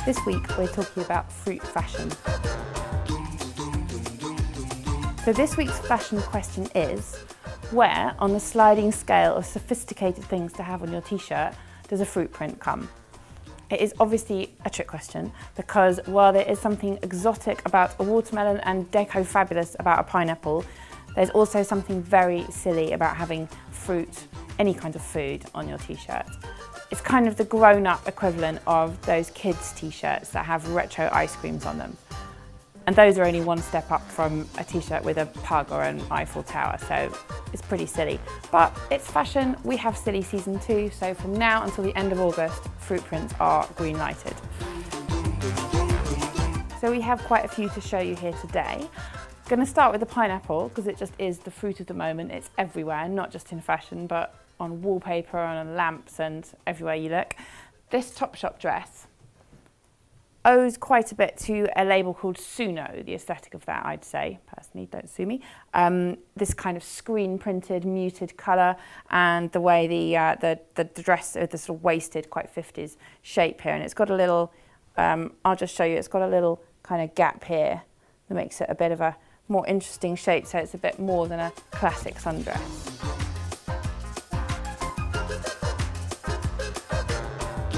This week we're talking about fruit fashion. So this week's fashion question is, where on the sliding scale of sophisticated things to have on your t-shirt does a fruit print come? It is obviously a trick question because while there is something exotic about a watermelon and deco-fabulous about a pineapple, there's also something very silly about having fruit, any kind of food, on your t-shirt. It's kind of the grown-up equivalent of those kids' t-shirts that have retro ice creams on them. And those are only one step up from a t-shirt with a pug or an Eiffel Tower, so it's pretty silly. But it's fashion, we have silly season 2, so from now until the end of August, fruit prints are green-lighted. So we have quite a few to show you here today. I'm going to start with the pineapple, because it just is the fruit of the moment. It's everywhere, not just in fashion, but on wallpaper and on lamps and everywhere you look. This Topshop dress owes quite a bit to a label called Suno, the aesthetic of that, I'd say. Personally, don't sue me. This kind of screen-printed, muted colour, and the way the dress, the sort of waisted, quite 50s shape here. And it's got a little, I'll just show you, it's got a little kind of gap here that makes it a bit of a more interesting shape, so it's a bit more than a classic sundress.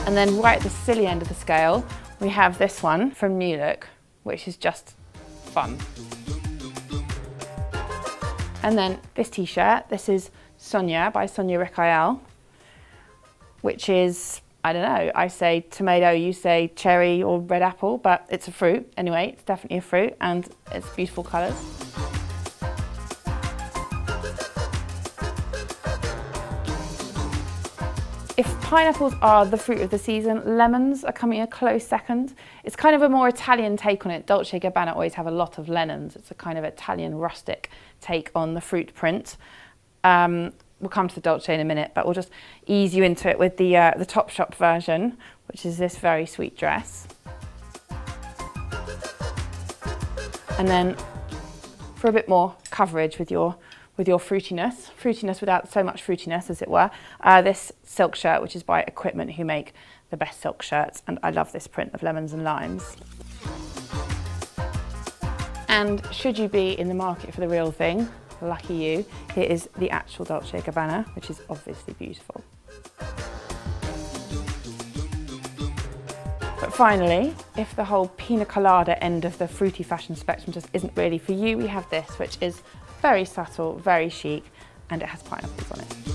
And then right at the silly end of the scale, we have this one from New Look, which is just fun. And then this t-shirt, this is Sonia by Sonia Rikael, which is, I don't know, I say tomato, you say cherry or red apple, but it's a fruit. Anyway, it's definitely a fruit and it's beautiful colours. If pineapples are the fruit of the season, lemons are coming a close second. It's kind of a more Italian take on it. Dolce & Gabbana always have a lot of lemons. It's a kind of Italian rustic take on the fruit print. We'll come to the Dolce in a minute, but we'll just ease you into it with the Topshop version, which is this very sweet dress. And then for a bit more coverage with your fruitiness without so much fruitiness, as it were, this silk shirt, which is by Equipment, who make the best silk shirts, and I love this print of lemons and limes. And should you be in the market for the real thing, lucky you, here is the actual Dolce & Gabbana, which is obviously beautiful. But finally, if the whole pina colada end of the fruity fashion spectrum just isn't really for you, we have this, which is very subtle, very chic, and it has pineapples on it.